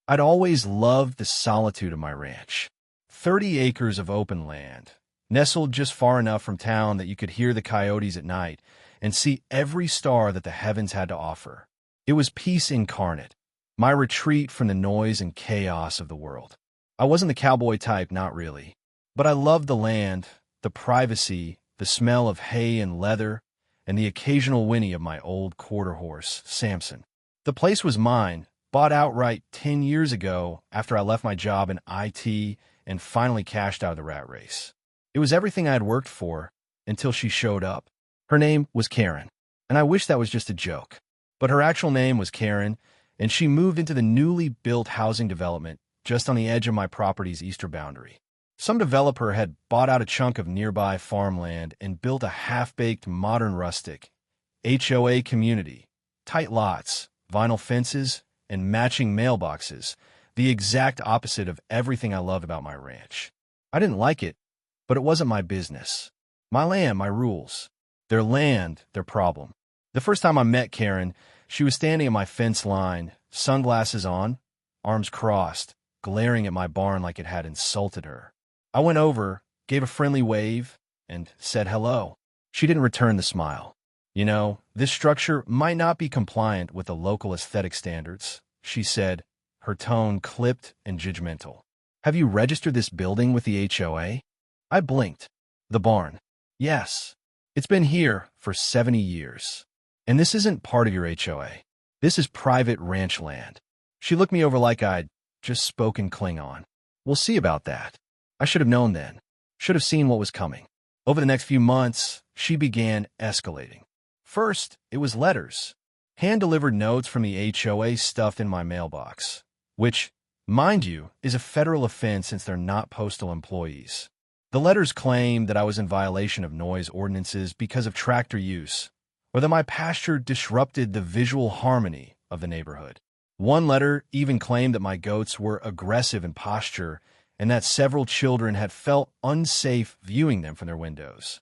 I'd always loved the solitude of my ranch. 30 acres of open land, nestled just far enough from town that you could hear the coyotes at night and see every star that the heavens had to offer. It was peace incarnate, my retreat from the noise and chaos of the world. I wasn't the cowboy type, not really. But I loved the land, the privacy, the smell of hay and leather, and the occasional whinny of my old quarter horse, Samson. The place was mine, bought outright 10 years ago after I left my job in IT and finally cashed out of the rat race. It was everything I had worked for until she showed up. Her name was Karen, and I wish that was just a joke. But her actual name was Karen, and she moved into the newly built housing development just on the edge of my property's eastern boundary. Some developer had bought out a chunk of nearby farmland and built a half-baked modern rustic HOA community, tight lots, vinyl fences, and matching mailboxes, the exact opposite of everything I loved about my ranch. I didn't like it, but it wasn't my business. My land, my rules. Their land, their problem. The first time I met Karen, she was standing at my fence line, sunglasses on, arms crossed, glaring at my barn like it had insulted her. I went over, gave a friendly wave, and said hello. She didn't return the smile. You know, this structure might not be compliant with the local aesthetic standards, she said, her tone clipped and judgmental. Have you registered this building with the HOA? I blinked. The barn. Yes. It's been here for 70 years. And this isn't part of your HOA. This is private ranch land. She looked me over like I'd just spoken Klingon. We'll see about that. I should have known then. Should have seen what was coming. Over the next few months, she began escalating. First, it was letters. Hand-delivered notes from the HOA stuffed in my mailbox, which, mind you, is a federal offense since they're not postal employees. The letters claimed that I was in violation of noise ordinances because of tractor use, or that my pasture disrupted the visual harmony of the neighborhood. One letter even claimed that my goats were aggressive in posture and that several children had felt unsafe viewing them from their windows.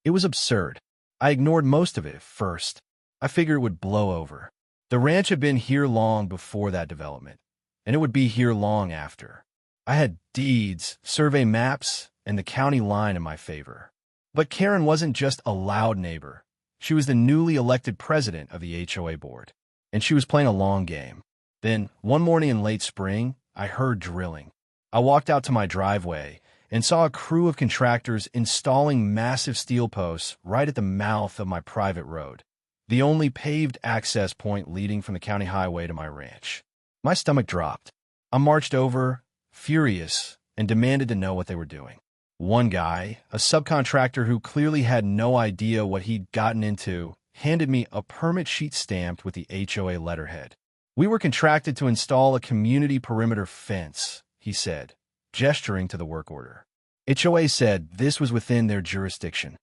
It was absurd. I ignored most of it at first. I figured it would blow over. The ranch had been here long before that development, and it would be here long after. I had deeds, survey maps, and the county line in my favor. But Karen wasn't just a loud neighbor. She was the newly elected president of the HOA board, and she was playing a long game. Then, one morning in late spring, I heard drilling. I walked out to my driveway and saw a crew of contractors installing massive steel posts right at the mouth of my private road, the only paved access point leading from the county highway to my ranch. My stomach dropped. I marched over, furious, and demanded to know what they were doing. One guy, a subcontractor who clearly had no idea what he'd gotten into, handed me a permit sheet stamped with the HOA letterhead. We were contracted to install a community perimeter fence, he said, gesturing to the work order. HOA said this was within their jurisdiction.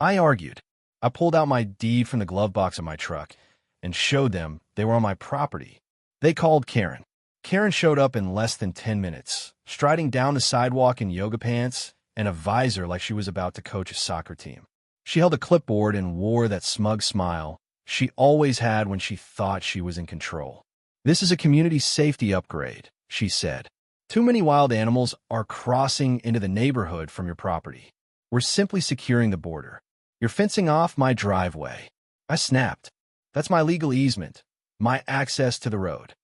I argued. I pulled out my deed from the glove box of my truck and showed them they were on my property. They called Karen. Karen showed up in less than 10 minutes, striding down the sidewalk in yoga pants and a visor like she was about to coach a soccer team. She held a clipboard and wore that smug smile she always had when she thought she was in control. This is a community safety upgrade, she said. Too many wild animals are crossing into the neighborhood from your property. We're simply securing the border. You're fencing off my driveway. I snapped. That's my legal easement, my access to the road.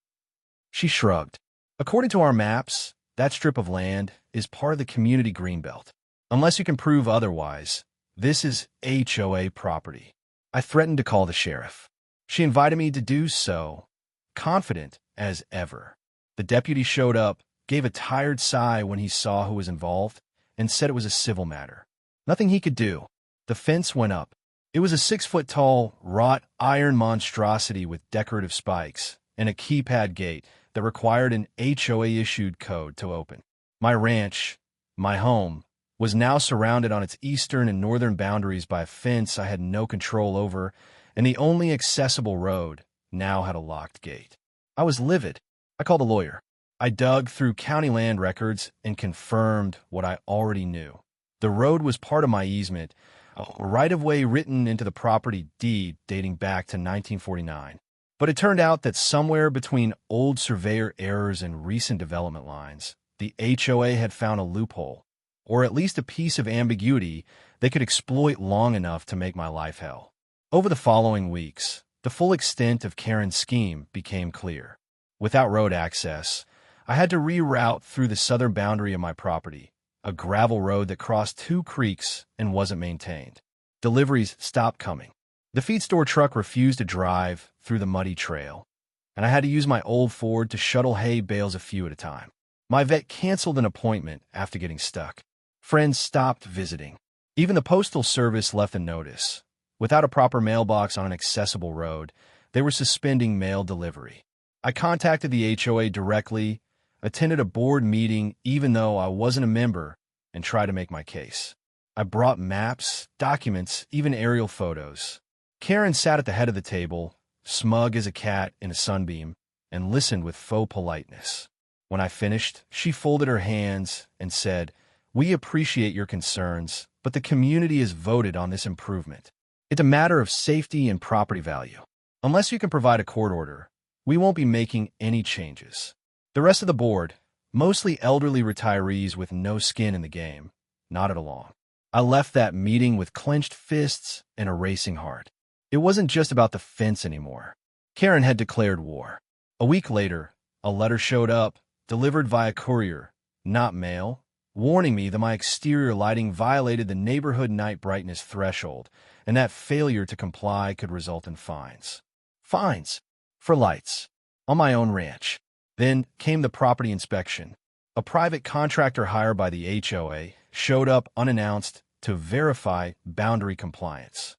She shrugged. According to our maps, that strip of land is part of the community greenbelt. Unless you can prove otherwise, this is HOA property. I threatened to call the sheriff. She invited me to do so, confident as ever. The deputy showed up, gave a tired sigh when he saw who was involved, and said it was a civil matter. Nothing he could do. The fence went up. It was a 6-foot-tall, wrought iron monstrosity with decorative spikes and a keypad gate that required an HOA-issued code to open. My ranch, my home, was now surrounded on its eastern and northern boundaries by a fence I had no control over, and the only accessible road now had a locked gate. I was livid. I called a lawyer. I dug through county land records and confirmed what I already knew. The road was part of my easement, a right-of-way written into the property deed dating back to 1949. But it turned out that somewhere between old surveyor errors and recent development lines, the HOA had found a loophole, or at least a piece of ambiguity they could exploit long enough to make my life hell. Over the following weeks, the full extent of Karen's scheme became clear. Without road access, I had to reroute through the southern boundary of my property, a gravel road that crossed two creeks and wasn't maintained. Deliveries stopped coming. The feed store truck refused to drive through the muddy trail, and I had to use my old Ford to shuttle hay bales a few at a time. My vet canceled an appointment after getting stuck. Friends stopped visiting. Even the postal service left a notice. Without a proper mailbox on an accessible road, they were suspending mail delivery. I contacted the HOA directly, attended a board meeting even though I wasn't a member, and tried to make my case. I brought maps, documents, even aerial photos. Karen sat at the head of the table, smug as a cat in a sunbeam, and listened with faux politeness. When I finished, she folded her hands and said, "We appreciate your concerns, but the community has voted on this improvement. It's a matter of safety and property value. Unless you can provide a court order, we won't be making any changes." The rest of the board, mostly elderly retirees with no skin in the game, nodded along. I left that meeting with clenched fists and a racing heart. It wasn't just about the fence anymore. Karen had declared war. A week later, a letter showed up, delivered via courier, not mail, warning me that my exterior lighting violated the neighborhood night brightness threshold, and that failure to comply could result in fines. Fines for lights on my own ranch. Then came the property inspection. A private contractor hired by the HOA showed up unannounced to verify boundary compliance.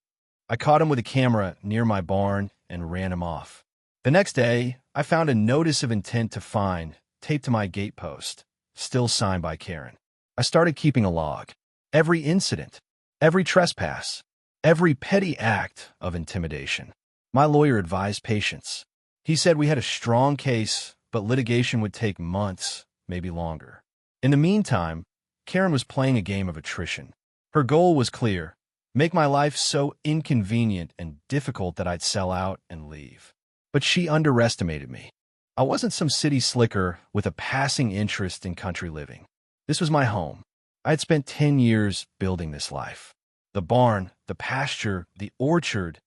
I caught him with a camera near my barn and ran him off. The next day, I found a notice of intent to fine taped to my gate post, still signed by Karen. I started keeping a log. Every incident, every trespass, every petty act of intimidation. My lawyer advised patience. He said we had a strong case, but litigation would take months, maybe longer. In the meantime, Karen was playing a game of attrition. Her goal was clear: make my life so inconvenient and difficult that I'd sell out and leave. But she underestimated me. I wasn't some city slicker with a passing interest in country living. This was my home. I had spent 10 years building this life. The barn, the pasture, the orchard,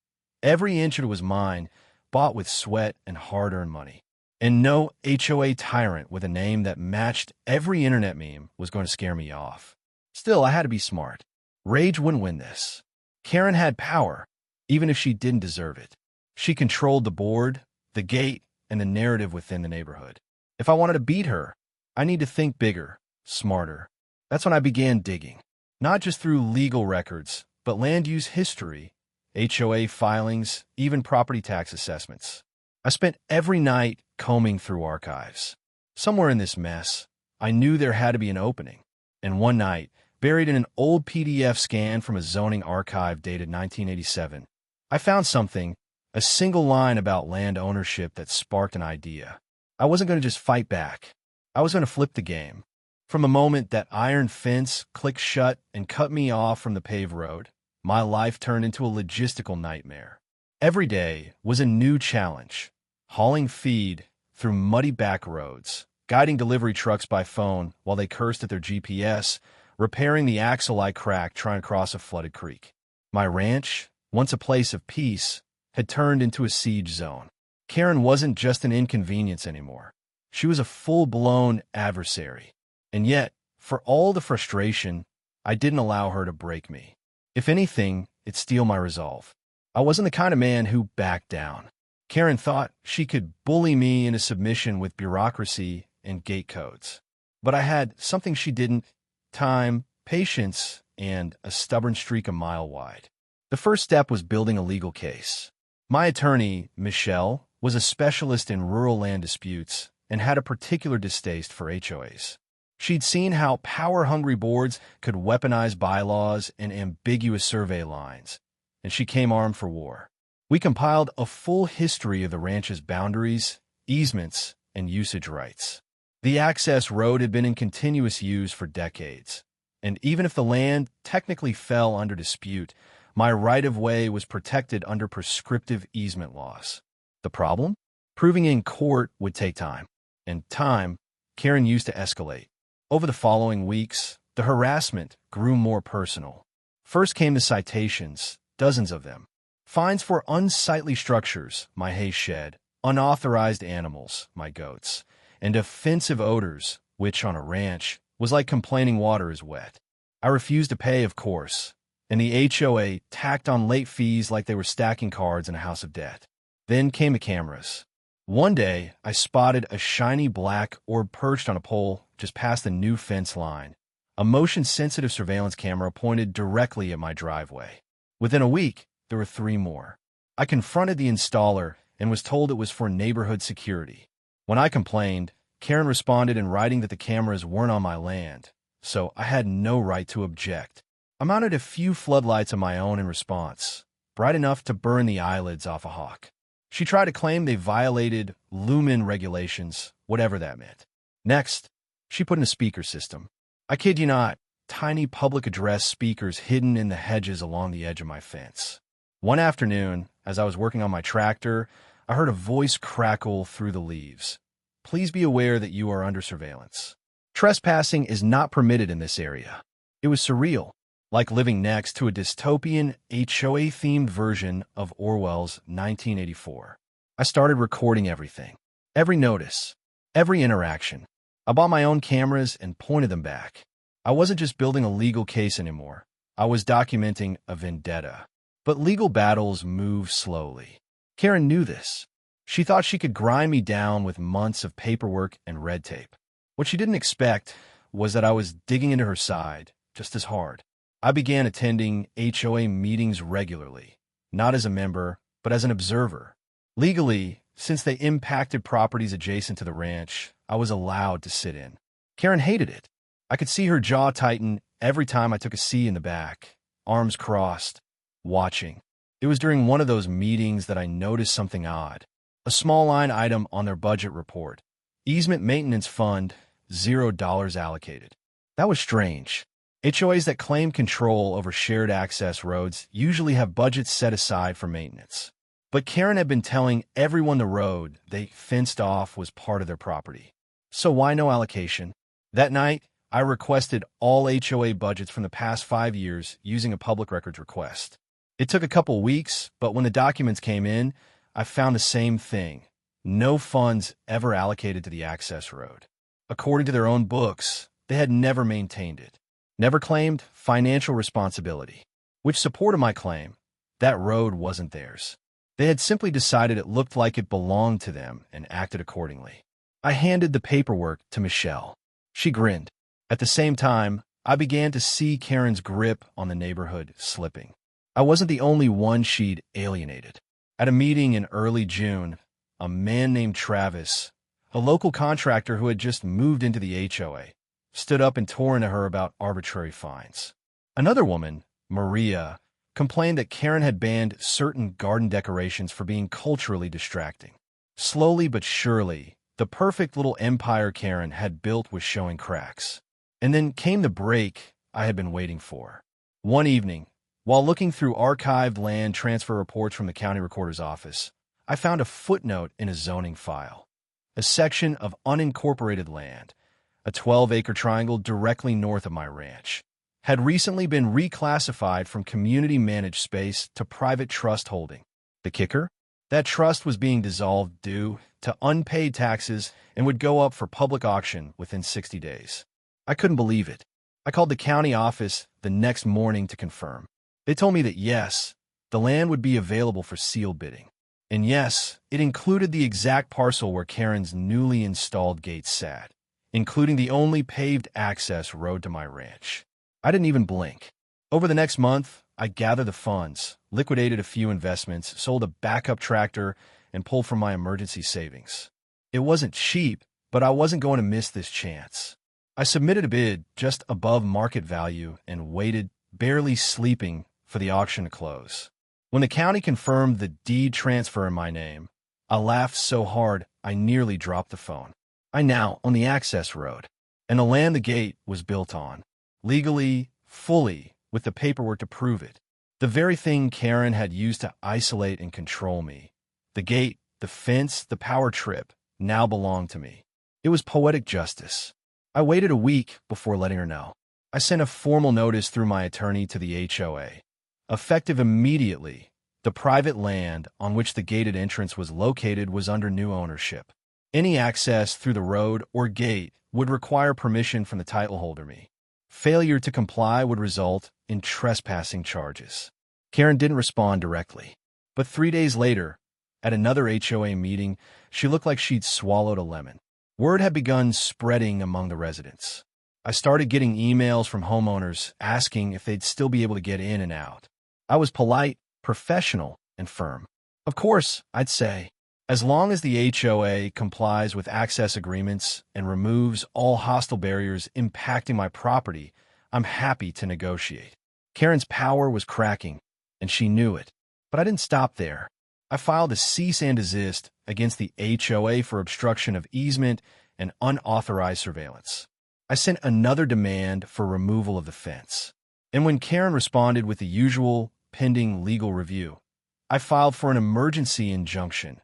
every inch of it was mine, bought with sweat and hard-earned money. And no HOA tyrant with a name that matched every internet meme was going to scare me off. Still, I had to be smart. Rage wouldn't win this. Karen had power, even if she didn't deserve it. She controlled the board, the gate, and the narrative within the neighborhood. If I wanted to beat her, I need to think bigger, smarter. That's when I began digging. Not just through legal records, but land use history, HOA filings, even property tax assessments. I spent every night combing through archives. Somewhere in this mess, I knew there had to be an opening. And one night, buried in an old PDF scan from a zoning archive dated 1987, I found something, a single line about land ownership that sparked an idea. I wasn't going to just fight back. I was going to flip the game. From the moment that iron fence clicked shut and cut me off from the paved road, my life turned into a logistical nightmare. Every day was a new challenge. Hauling feed through muddy back roads, guiding delivery trucks by phone while they cursed at their GPS, repairing the axle I cracked trying to cross a flooded creek. My ranch, once a place of peace, had turned into a siege zone. Karen wasn't just an inconvenience anymore. She was a full-blown adversary. And yet, for all the frustration, I didn't allow her to break me. If anything, it'd steal my resolve. I wasn't the kind of man who backed down. Karen thought she could bully me into submission with bureaucracy and gate codes. But I had something she didn't: time, patience, and a stubborn streak a mile wide. The first step was building a legal case. My attorney, Michelle, was a specialist in rural land disputes and had a particular distaste for HOAs. She'd seen how power-hungry boards could weaponize bylaws and ambiguous survey lines, and she came armed for war. We compiled a full history of the ranch's boundaries, easements, and usage rights. The access road had been in continuous use for decades, and even if the land technically fell under dispute, my right-of-way was protected under prescriptive easement laws. The problem? Proving in court would take time. And time, Karen used to escalate. Over the following weeks, the harassment grew more personal. First came the citations, dozens of them. Fines for unsightly structures, my hay shed, unauthorized animals, my goats, and offensive odors, which on a ranch was like complaining water is wet. I refused to pay, of course, and the HOA tacked on late fees like they were stacking cards in a house of debt. Then came the cameras. One day, I spotted a shiny black orb perched on a pole just past the new fence line. A motion-sensitive surveillance camera pointed directly at my driveway. Within a week, there were 3 more. I confronted the installer and was told it was for neighborhood security. When I complained, Karen responded in writing that the cameras weren't on my land, so I had no right to object. I mounted a few floodlights of my own in response, bright enough to burn the eyelids off a hawk. She tried to claim they violated lumen regulations, whatever that meant. Next, she put in a speaker system. I kid you not, tiny public address speakers hidden in the hedges along the edge of my fence. One afternoon, as I was working on my tractor, I heard a voice crackle through the leaves. Please be aware that you are under surveillance. Trespassing is not permitted in this area. It was surreal, like living next to a dystopian HOA-themed version of Orwell's 1984. I started recording everything. Every notice. Every interaction. I bought my own cameras and pointed them back. I wasn't just building a legal case anymore. I was documenting a vendetta. But legal battles move slowly. Karen knew this. She thought she could grind me down with months of paperwork and red tape. What she didn't expect was that I was digging into her side just as hard. I began attending HOA meetings regularly, not as a member, but as an observer. Legally, since they impacted properties adjacent to the ranch, I was allowed to sit in. Karen hated it. I could see her jaw tighten every time I took a seat in the back, arms crossed, watching. It was during one of those meetings that I noticed something odd. A small line item on their budget report. Easement maintenance fund, $0 allocated. That was strange. HOAs that claim control over shared access roads usually have budgets set aside for maintenance. But Karen had been telling everyone the road they fenced off was part of their property. So why no allocation? That night, I requested all HOA budgets from the past 5 years using a public records request. It took a couple weeks, but when the documents came in, I found the same thing. No funds ever allocated to the access road. According to their own books, they had never maintained it. Never claimed financial responsibility, which supported my claim. That road wasn't theirs. They had simply decided it looked like it belonged to them and acted accordingly. I handed the paperwork to Michelle. She grinned. At the same time, I began to see Karen's grip on the neighborhood slipping. I wasn't the only one she'd alienated. At a meeting in early June, a man named Travis, a local contractor who had just moved into the HOA, stood up and tore into her about arbitrary fines. Another woman, Maria, complained that Karen had banned certain garden decorations for being culturally distracting. Slowly but surely, the perfect little empire Karen had built was showing cracks. And then came the break I had been waiting for. One evening, while looking through archived land transfer reports from the county recorder's office, I found a footnote in a zoning file. A section of unincorporated land, a 12-acre triangle directly north of my ranch, had recently been reclassified from community-managed space to private trust holding. The kicker? That trust was being dissolved due to unpaid taxes and would go up for public auction within 60 days. I couldn't believe it. I called the county office the next morning to confirm. They told me that yes, the land would be available for sealed bidding. And yes, it included the exact parcel where Karen's newly installed gate sat, including the only paved access road to my ranch. I didn't even blink. Over the next month, I gathered the funds, liquidated a few investments, sold a backup tractor, and pulled from my emergency savings. It wasn't cheap, but I wasn't going to miss this chance. I submitted a bid just above market value and waited, barely sleeping, for the auction to close. When the county confirmed the deed transfer in my name, I laughed so hard I nearly dropped the phone. I now own the access road, and the land the gate was built on, legally, fully, with the paperwork to prove it. The very thing Karen had used to isolate and control me. The gate the fence, the power trip, now belonged to me. It was poetic justice. I waited a week before letting her know. I sent a formal notice through my attorney to the HOA. Effective immediately, the private land on which the gated entrance was located was under new ownership. Any access through the road or gate would require permission from the title holder. Failure to comply would result in trespassing charges. Karen didn't respond directly, but 3 days later, at another HOA meeting, she looked like she'd swallowed a lemon. Word had begun spreading among the residents. I started getting emails from homeowners asking if they'd still be able to get in and out. I was polite, professional, and firm. Of course, I'd say, as long as the HOA complies with access agreements and removes all hostile barriers impacting my property, I'm happy to negotiate. Karen's power was cracking, and she knew it. But I didn't stop there. I filed a cease and desist against the HOA for obstruction of easement and unauthorized surveillance. I sent another demand for removal of the fence. And when Karen responded with the usual pending legal review, I filed for an emergency injunction,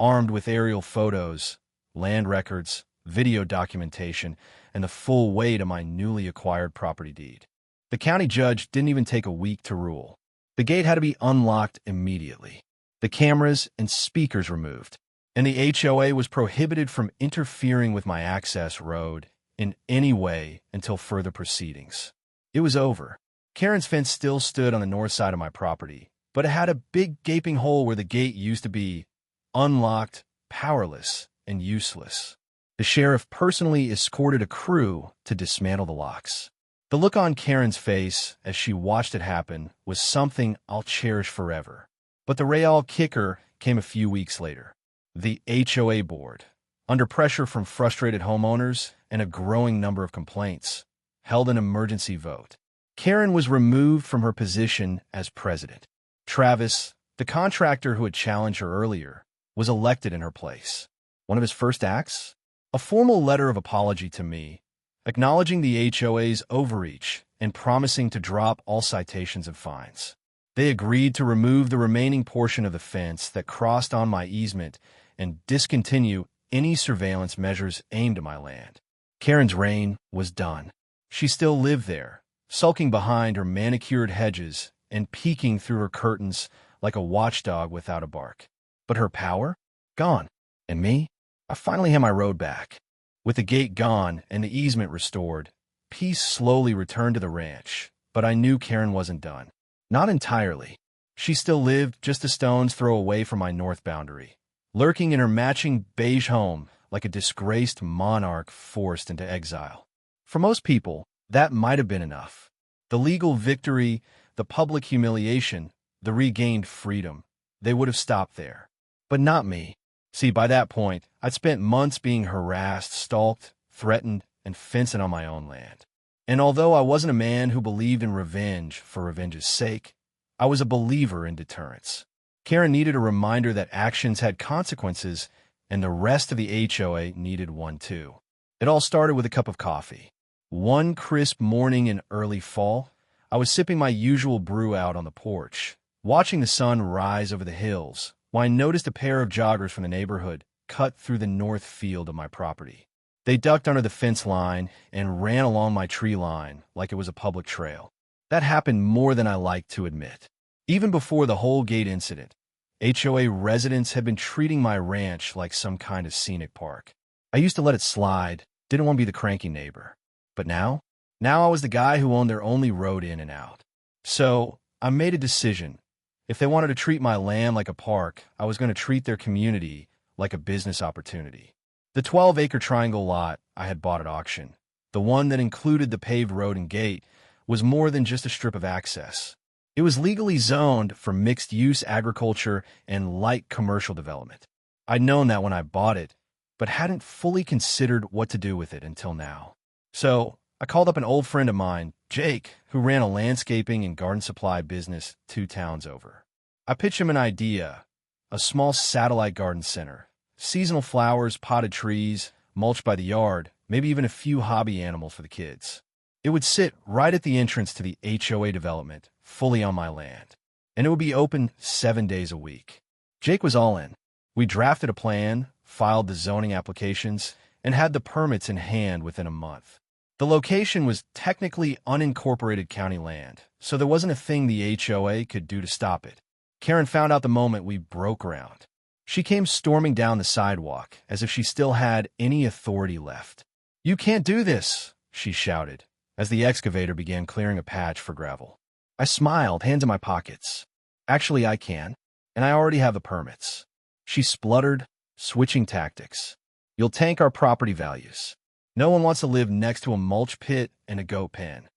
armed with aerial photos, land records, video documentation, and the full weight of my newly acquired property deed. The county judge didn't even take a week to rule. The gate had to be unlocked immediately, the cameras and speakers removed, and the HOA was prohibited from interfering with my access road in any way until further proceedings. It was over. Karen's fence still stood on the north side of my property, but it had a big gaping hole where the gate used to be, unlocked, powerless, and useless. The sheriff personally escorted a crew to dismantle the locks. The look on Karen's face as she watched it happen was something I'll cherish forever. But the real kicker came a few weeks later. The HOA board, under pressure from frustrated homeowners and a growing number of complaints, held an emergency vote. Karen was removed from her position as president. Travis, the contractor who had challenged her earlier, was elected in her place. One of his first acts? A formal letter of apology to me, acknowledging the HOA's overreach and promising to drop all citations and fines. They agreed to remove the remaining portion of the fence that crossed on my easement and discontinue any surveillance measures aimed at my land. Karen's reign was done. She still lived there, sulking behind her manicured hedges and peeking through her curtains like a watchdog without a bark. But her power? Gone. And me? I finally had my road back. With the gate gone and the easement restored, peace slowly returned to the ranch, but I knew Karen wasn't done. Not entirely. She still lived just a stone's throw away from my north boundary, lurking in her matching beige home like a disgraced monarch forced into exile. For most people, that might have been enough. The legal victory, the public humiliation, the regained freedom, they would have stopped there. But not me. See, by that point, I'd spent months being harassed, stalked, threatened, and fencing on my own land. And although I wasn't a man who believed in revenge for revenge's sake, I was a believer in deterrence. Karen needed a reminder that actions had consequences, and the rest of the HOA needed one too. It all started with a cup of coffee. One crisp morning in early fall, I was sipping my usual brew out on the porch, watching the sun rise over the hills, when I noticed a pair of joggers from the neighborhood cut through the north field of my property. They ducked under the fence line and ran along my tree line like it was a public trail. That happened more than I like to admit. Even before the whole gate incident, HOA residents had been treating my ranch like some kind of scenic park. I used to let it slide, didn't want to be the cranky neighbor. But now I was the guy who owned their only road in and out. So I made a decision. If they wanted to treat my land like a park, I was going to treat their community like a business opportunity. The 12-acre triangle lot I had bought at auction, the one that included the paved road and gate, was more than just a strip of access. It was legally zoned for mixed-use agriculture and light commercial development. I'd known that when I bought it, but hadn't fully considered what to do with it until now. So I called up an old friend of mine, Jake, who ran a landscaping and garden supply business 2 towns over. I pitched him an idea, a small satellite garden center, seasonal flowers, potted trees, mulched by the yard, maybe even a few hobby animals for the kids. It would sit right at the entrance to the HOA development, fully on my land, and it would be open 7 days a week. Jake was all in. We drafted a plan, filed the zoning applications, and had the permits in hand within a month. The location was technically unincorporated county land, so there wasn't a thing the HOA could do to stop it. Karen found out the moment we broke ground. She came storming down the sidewalk as if she still had any authority left. "You can't do this," she shouted, as the excavator began clearing a patch for gravel. I smiled, hands in my pockets. "Actually, I can, and I already have the permits." She spluttered, switching tactics. "You'll tank our property values. No one wants to live next to a mulch pit and a goat pen."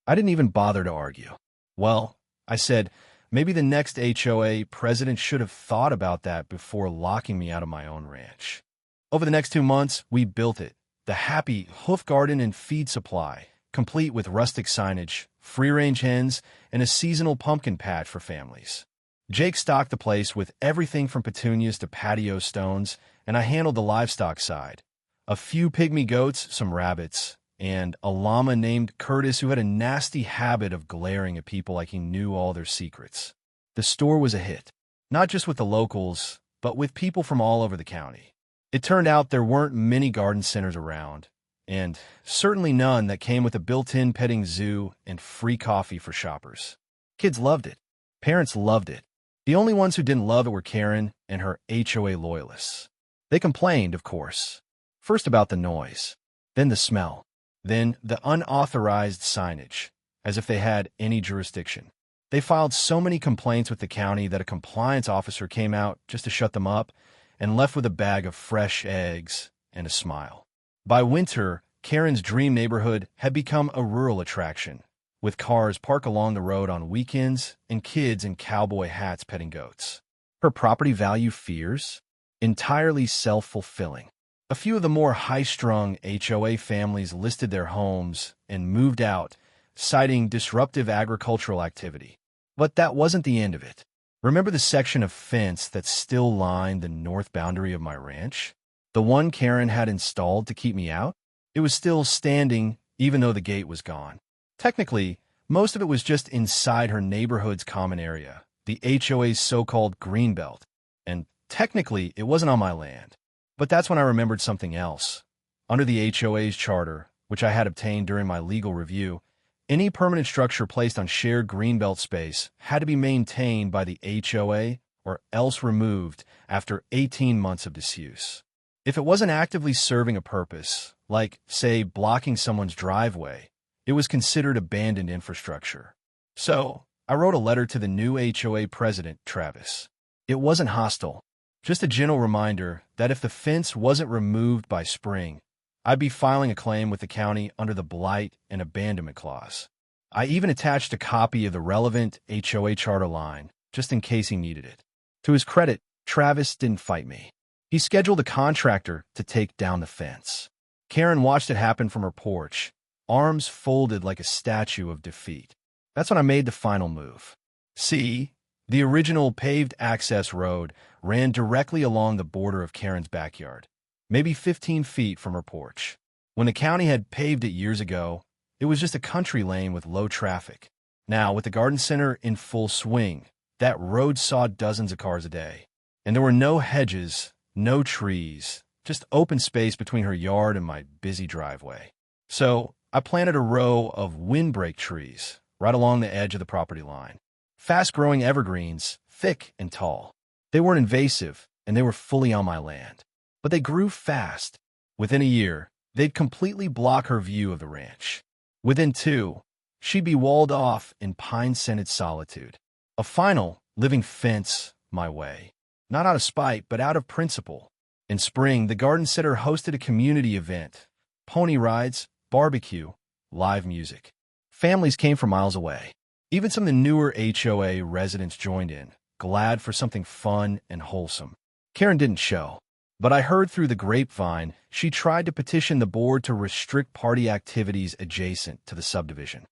I didn't even bother to argue. "Well," I said, "maybe the next HOA president should have thought about that before locking me out of my own ranch." Over the next 2 months, we built it. The happy hoof garden and feed supply, complete with rustic signage, free-range hens, and a seasonal pumpkin patch for families. Jake stocked the place with everything from petunias to patio stones, and I handled the livestock side. A few pygmy goats, some rabbits, and a llama named Curtis who had a nasty habit of glaring at people like he knew all their secrets. The store was a hit, not just with the locals, but with people from all over the county. It turned out there weren't many garden centers around, and certainly none that came with a built-in petting zoo and free coffee for shoppers. Kids loved it. Parents loved it. The only ones who didn't love it were Karen and her HOA loyalists. They complained, of course. First about the noise, then the smell, then the unauthorized signage, as if they had any jurisdiction. They filed so many complaints with the county that a compliance officer came out just to shut them up and left with a bag of fresh eggs and a smile. By winter, Karen's dream neighborhood had become a rural attraction, with cars parked along the road on weekends and kids in cowboy hats petting goats. Her property value fears? Entirely self-fulfilling. A few of the more high-strung HOA families listed their homes and moved out, citing disruptive agricultural activity. But that wasn't the end of it. Remember the section of fence that still lined the north boundary of my ranch? The one Karen had installed to keep me out? It was still standing, even though the gate was gone. Technically, most of it was just inside her neighborhood's common area, the HOA's so-called greenbelt, and technically it wasn't on my land. But that's when I remembered something else. Under the HOA's charter, which I had obtained during my legal review, any permanent structure placed on shared greenbelt space had to be maintained by the HOA or else removed after 18 months of disuse. If it wasn't actively serving a purpose, like, say, blocking someone's driveway, it was considered abandoned infrastructure. So, I wrote a letter to the new HOA president, Travis. It wasn't hostile, just a gentle reminder that if the fence wasn't removed by spring, I'd be filing a claim with the county under the Blight and Abandonment Clause. I even attached a copy of the relevant HOA charter line, just in case he needed it. To his credit, Travis didn't fight me. He scheduled a contractor to take down the fence. Karen watched it happen from her porch, arms folded like a statue of defeat. That's when I made the final move. See, the original paved access road ran directly along the border of Karen's backyard, maybe 15 feet from her porch. When the county had paved it years ago, it was just a country lane with low traffic. Now, with the garden center in full swing, that road saw dozens of cars a day. And there were no hedges, no trees, just open space between her yard and my busy driveway. So, I planted a row of windbreak trees right along the edge of the property line. Fast-growing evergreens, thick and tall. They weren't invasive, and they were fully on my land. But they grew fast. Within a year, they'd completely block her view of the ranch. Within 2, she'd be walled off in pine-scented solitude. A final, living fence my way. Not out of spite, but out of principle. In spring, the garden center hosted a community event. Pony rides, barbecue, live music. Families came from miles away. Even some of the newer HOA residents joined in, glad for something fun and wholesome. Karen didn't show, but I heard through the grapevine she tried to petition the board to restrict party activities adjacent to the subdivision.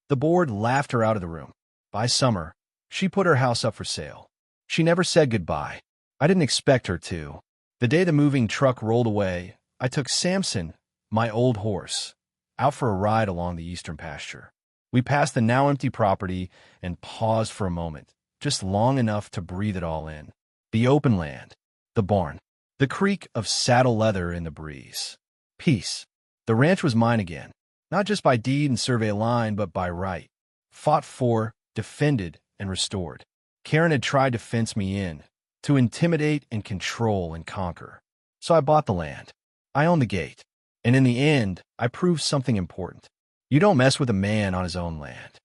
The board laughed her out of the room. By summer, she put her house up for sale. She never said goodbye. I didn't expect her to. The day the moving truck rolled away, I took Samson, my old horse, out for a ride along the eastern pasture. We passed the now empty property and paused for a moment, just long enough to breathe it all in. The open land, The barn. The creak of saddle leather in the breeze. Peace. The ranch was mine again, not just by deed and survey line, but by right. Fought for, defended, and restored. Karen had tried to fence me in, to intimidate and control and conquer. So I bought the land. I owned the gate. And in the end, I proved something important. You don't mess with a man on his own land.